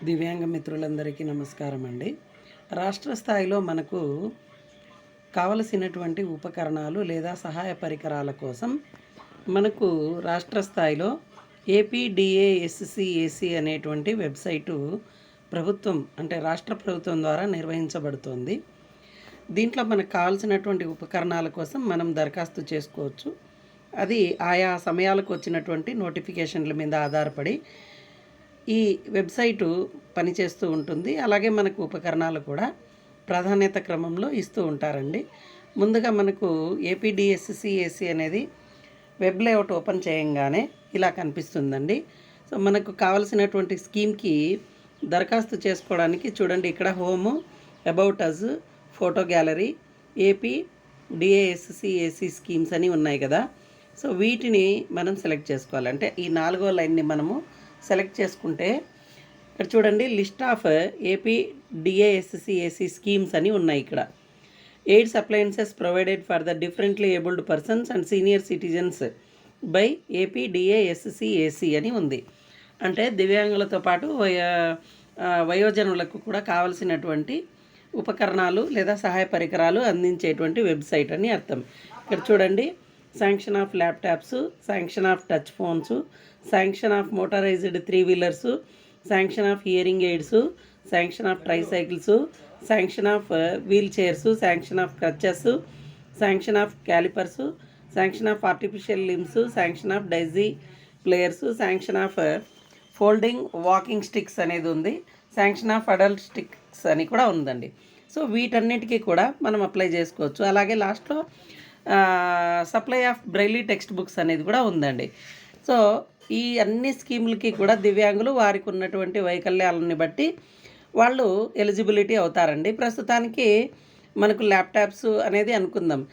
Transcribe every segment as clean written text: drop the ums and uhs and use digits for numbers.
దివ్యాంగ మిత్రులందరికీ నమస్కారం అండి. రాష్ట్ర స్థాయిలో మనకు కావలసినటువంటి ఉపకరణాలు లేదా సహాయ పరికరాల కోసం మనకు రాష్ట్ర స్థాయిలో ఏపీడిఏఎస్సిఏసి అనేటువంటి వెబ్సైటు ప్రభుత్వం అంటే రాష్ట్ర ప్రభుత్వం ద్వారా నిర్వహించబడుతోంది. దీంట్లో మనకు కావాల్సినటువంటి ఉపకరణాల కోసం మనం దరఖాస్తు చేసుకోవచ్చు. అది ఆయా సమయాలకు వచ్చినటువంటి నోటిఫికేషన్ల మీద ఆధారపడి ఈ వెబ్సైటు పనిచేస్తూ ఉంటుంది. అలాగే మనకు ఉపకరణాలు కూడా ప్రాధాన్యత క్రమంలో ఇస్తూ ఉంటారండి. ముందుగా మనకు ఏపీడిఎస్సిఏసి అనేది వెబ్ లేఅవుట్ ఓపెన్ చేయంగానే ఇలా కనిపిస్తుందండి. సో మనకు కావలసినటువంటి స్కీమ్కి దరఖాస్తు చేసుకోవడానికి చూడండి, ఇక్కడ home, about us, photo gallery, AP DASCAC schemes అని ఉన్నాయి కదా. సో వీటిని మనం సెలెక్ట్ చేసుకోవాలి. అంటే ఈ 4వ లైన్ని మనము సెలెక్ట్ చేసుకుంటే ఇక్కడ చూడండి, list of AP DASCAC schemes అని ఉన్నాయి. ఇక్కడ aids appliances provided for the differently abled persons and senior citizens by AP DASCAC అని ఉంది. అంటే దివ్యాంగులతో పాటు వయోజనులకు కూడా కావలసినటువంటి ఉపకరణాలు లేదా సహాయ పరికరాలు అందించేటువంటి వెబ్సైట్ అని అర్థం. ఇక్కడ చూడండి, sanction of laptops, sanction of touch phones, sanction of motorized three wheelers, sanction of hearing aids, sanction of tricycles, sanction of wheel chairs, sanction of crutches, sanction of calipers, sanction of artificial limbs, sanction of daisy players, sanction of folding walking sticks అనేది ఉంది, sanction of adult sticks అని కూడా ఉందండి. So వీటన్నిటికీ కూడా మనం apply చేసుకోవచ్చు. అలాగే లాస్ట్లో supply of Braille text books అనేది కూడా ఉందండి. సో ఈ అన్ని స్కీములకి కూడా దివ్యాంగులు వారికి ఉన్నటువంటి వైకల్యాలని బట్టి వాళ్ళు ఎలిజిబిలిటీ అవుతారండి. ప్రస్తుతానికి మనకు ల్యాప్టాప్స్ అనేది అనుకుందాం,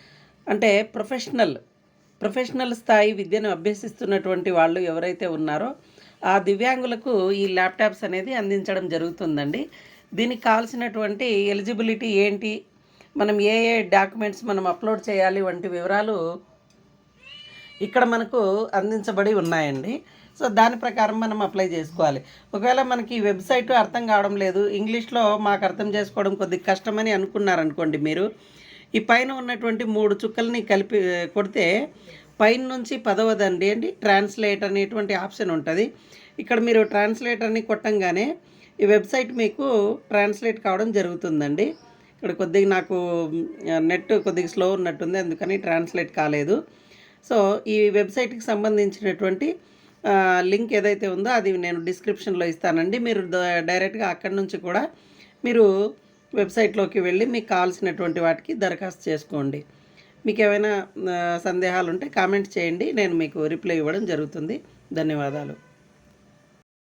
అంటే ప్రొఫెషనల్ స్థాయి విద్యను అభ్యసిస్తున్నటువంటి వాళ్ళు ఎవరైతే ఉన్నారో ఆ దివ్యాంగులకు ఈ ల్యాప్టాప్స్ అనేది అందించడం జరుగుతుందండి. దీనికి కావాల్సినటువంటి ఎలిజిబిలిటీ ఏంటి, మనం ఏ డాక్యుమెంట్స్ మనం అప్లోడ్ చేయాలి వంటి వివరాలు ఇక్కడ మనకు అందించబడి ఉన్నాయండి. సో దాని ప్రకారం మనం అప్లై చేసుకోవాలి. ఒకవేళ మనకి ఈ వెబ్సైట్ అర్థం కావడం లేదు, ఇంగ్లీష్లో మాకు అర్థం చేసుకోవడం కొద్దిగా కష్టమని అనుకున్నారనుకోండి, మీరు ఈ పైన ఉన్నటువంటి 3 చుక్కల్ని కలిపి కొడితే పైన నుంచి 10వది ట్రాన్స్లేట్ అనేటువంటి ఆప్షన్ ఉంటుంది. ఇక్కడ మీరు ట్రాన్స్లేటర్ని కొట్టంగానే ఈ వెబ్సైట్ మీకు ట్రాన్స్లేట్ కావడం జరుగుతుందండి. ఇక్కడ కొద్దిగా నాకు నెట్ కొద్దిగా స్లో ఉన్నట్టుంది, అందుకని ట్రాన్స్లేట్ కాలేదు. సో ఈ వెబ్సైట్కి సంబంధించినటువంటి లింక్ ఏదైతే ఉందో అది నేను డిస్క్రిప్షన్లో ఇస్తానండి. మీరు డైరెక్ట్గా అక్కడి నుంచి కూడా మీరు వెబ్సైట్లోకి వెళ్ళి మీకు కావాల్సినటువంటి వాటికి దరఖాస్తు చేసుకోండి. మీకు ఏమైనా సందేహాలు ఉంటే కామెంట్ చేయండి, నేను మీకు రిప్లై ఇవ్వడం జరుగుతుంది. ధన్యవాదాలు.